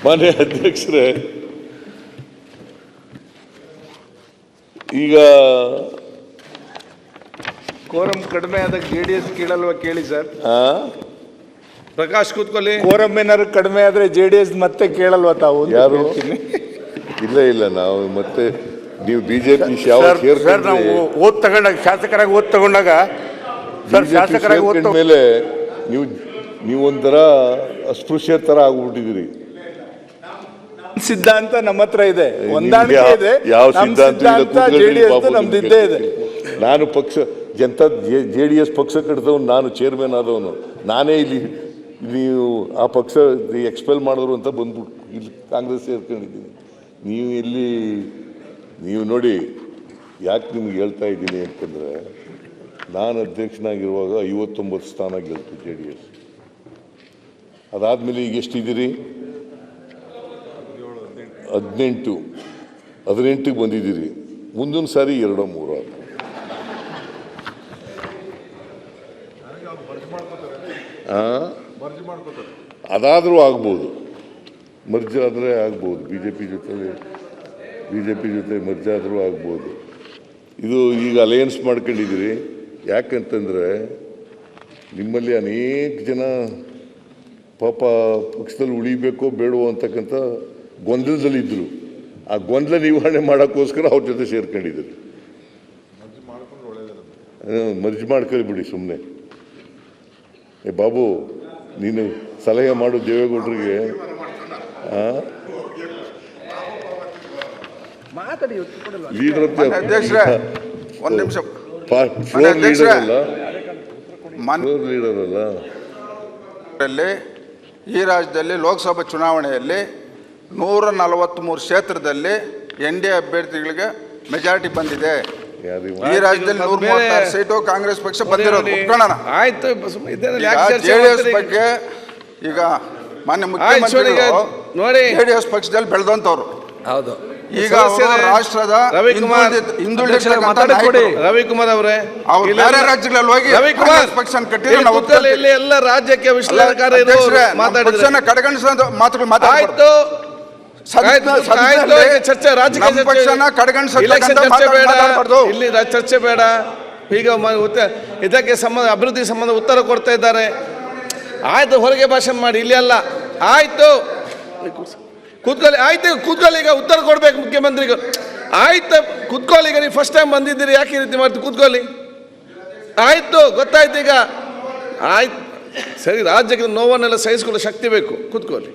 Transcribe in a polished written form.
ಮಾನ್ಯ ಅಧ್ಯಕ್ಷರೇ, ಈಗ ಕೋರಂ ಕಡಿಮೆ ಆದಾಗ ಜೆಡಿಎಸ್ ಕೇಳಲ್ವಾ ಕೇಳಿ ಸರ್. ಪ್ರಕಾಶ್ ಕೂತ್ಕೊಳ್ಳಿ. ಕೋರಂ ಏನಾದ್ರು ಕಡಿಮೆ ಆದ್ರೆ ಜೆಡಿಎಸ್ ಮತ್ತೆ ಕೇಳಲ್ವಾ ತಾವು? ಯಾರು ಇಲ್ಲ ನಾವು ಮತ್ತೆ ನೀವು ಬಿಜೆಪಿ ನಾವು ಓದ್ ತಗೊಂಡಾಗ ಶಾಸಕರಾಗಿ ಓದ್ ತಗೊಂಡಾಗ ಶಾಸಕರಾಗಿ ಮೇಲೆ ನೀವೊಂಥರ ಅಸ್ಪೃಶ್ಯ ತರ ಆಗ್ಬಿಟ್ಟಿದ್ದೀರಿ. ಸಿದ್ಧಾಂತ ನಮ್ಮ ಹತ್ರ ಇದೆ, ಹೊಂದಾಣಿಕೆ ಇದೆ. ಯಾವ ಸಿದ್ಧಾಂತ ನಮ್ದಿದ್ದೇ ಇದೆ. ನಾನು ಪಕ್ಷ JDS ಪಕ್ಷ ಕಟ್ಟಿದವನು, ನಾನು ಚೇರ್ಮನ್ ಆದವನು, ನಾನೇ ಇಲ್ಲಿ ನೀವು ಆ ಪಕ್ಷ ಎಕ್ಸ್ಪೆಲ್ ಮಾಡಿದ್ರು ಅಂತ ಬಂದ್ಬಿಟ್ಟು ಇಲ್ಲಿ ಕಾಂಗ್ರೆಸ್ ಸೇರ್ಕೊಂಡಿದ್ದೀನಿ. ನೀವು ನೋಡಿ ಯಾಕೆ ನಿಮ್ಗೆ ಹೇಳ್ತಾ ಇದ್ದೀನಿ ಅಂತಂದರೆ, ನಾನು ಅಧ್ಯಕ್ಷನಾಗಿರುವಾಗ 59 ಸ್ಥಾನ ಗೆಲ್ತು JDS. ಅದಾದಮೇಲೆ ಈಗ ಎಷ್ಟಿದ್ದೀರಿ? 18ಗೆ ಬಂದಿದ್ದೀರಿ. ಮುಂದಿನ ಸಾರಿ 2-3 ಅದಾದರೂ ಆಗ್ಬೋದು, ಮರ್ಜ್ ಆದರೆ ಆಗ್ಬೋದು, ಬಿಜೆಪಿ ಜೊತೆ ಮರ್ಜ್ ಆದರೂ ಆಗ್ಬೋದು. ಇದು ಈಗ ಅಲಯನ್ಸ್ ಮಾಡ್ಕೊಂಡಿದ್ದೀರಿ. ಯಾಕಂತಂದರೆ ನಿಮ್ಮಲ್ಲಿ ಅನೇಕ ಜನ ಪಾಪ ಪಕ್ಷದಲ್ಲಿ ಉಳಿಬೇಕೋ ಬೇಡವೋ ಅಂತಕ್ಕಂಥ ಗೊಂದಲದಲ್ಲಿದ್ದರು. ಆ ಗೊಂದಲ ನಿವಾರಣೆ ಮಾಡೋಕ್ಕೋಸ್ಕರ ಅವ್ರ ಜೊತೆ ಸೇರ್ಕೊಂಡಿದ್ದೀರಿ. ಮರ್ಜ್ ಮಾಡ್ಕೊಳ್ಬಿಡಿ ಸುಮ್ಮನೆ. ಬಾಬು, ನೀನು ಸಲಹೆ ಮಾಡು ದೇವೇಗೌಡರಿಗೆ. ಲೀಡರ್ ಒಂದು ನಿಮಿಷ. ಫ್ಲೋರ್ ಲೀಡರ್ ಅಲ್ಲ. ಈ ರಾಜ್ಯದಲ್ಲಿ ಲೋಕಸಭಾ ಚುನಾವಣೆಯಲ್ಲಿ 143 ಕ್ಷೇತ್ರದಲ್ಲಿ NDA ಅಭ್ಯರ್ಥಿಗಳಿಗೆ ಮೆಜಾರಿಟಿ ಬಂದಿದೆ. ಈ ರಾಜ್ಯದಲ್ಲಿ 136 ಸೀಟು ಕಾಂಗ್ರೆಸ್ ಪಕ್ಷ ಬಂದಿರೋದು. ಆಯ್ತು, JDS ಬಗ್ಗೆ ಈಗ ಮಾನ್ಯ ಮುಖ್ಯಮಂತ್ರಿ ನೋಡಿ, JDS ಪಕ್ಷದಲ್ಲಿ ಬೆಳೆದಂತವ್ರು. ಹೌದು. ಈಗ ರಾಷ್ಟ್ರದ ರವಿಕುಮಾರ್ ಅವರೇ, ಬೇರೆ ರಾಜ್ಯಗಳಲ್ಲಿ ಹೋಗಿ ರವಿಕುಮಾರ್ ಪಕ್ಷ ಕಟ್ಟಿದ್ರೆ ಇಲ್ಲಿ ಎಲ್ಲ ರಾಜ್ಯಕ್ಕೆ ವಿಶ್ಲೇಷಣೆ ಕಡೆಗಣಿಸೋ ಮಾತುಗಳು ಮಾತಾಡ್ತು. ಚರ್ಚೆ ರಾಜಕೀಯ ಇಲ್ಲಿ ಚರ್ಚೆ ಬೇಡ. ಈಗ ಇದಕ್ಕೆ ಸಂಬಂಧ ಅಭಿವೃದ್ಧಿ ಸಂಬಂಧ ಉತ್ತರ ಕೊಡ್ತಾ ಇದ್ದಾರೆ. ಆಯ್ತು, ಹೊರಗೆ ಭಾಷಣ ಮಾಡಿ, ಇಲ್ಲಿ ಅಲ್ಲ. ಆಯ್ತು, ಕೂತ್ಕೊಳ್ಳಿ. ಆಯ್ತು, ಕೂತ್ಕೊಳ್ಳಿ. ಈಗ ಉತ್ತರ ಕೊಡ್ಬೇಕು ಮುಖ್ಯಮಂತ್ರಿಗಳು. ಆಯ್ತು, ಕೂತ್ಕೊಳ್ಳಿ. ಈಗ ನೀವು ಫಸ್ಟ್ ಟೈಮ್ ಬಂದಿದ್ದೀರಿ, ಯಾಕೆ ಈ ರೀತಿ ಮಾಡ್ತೀವಿ? ಕೂತ್ಕೊಳ್ಳಿ. ಆಯ್ತು, ಗೊತ್ತಾಯ್ತು. ಈಗ ಆಯ್ತು, ಸರಿ. ರಾಜ್ಯಕ್ಕೆ ನೋವನ್ನೆಲ್ಲ ಸಹಿಸಿಕೊಳ್ಳೋ ಶಕ್ತಿ ಬೇಕು. ಕೂತ್ಕೊಳ್ಳಿ.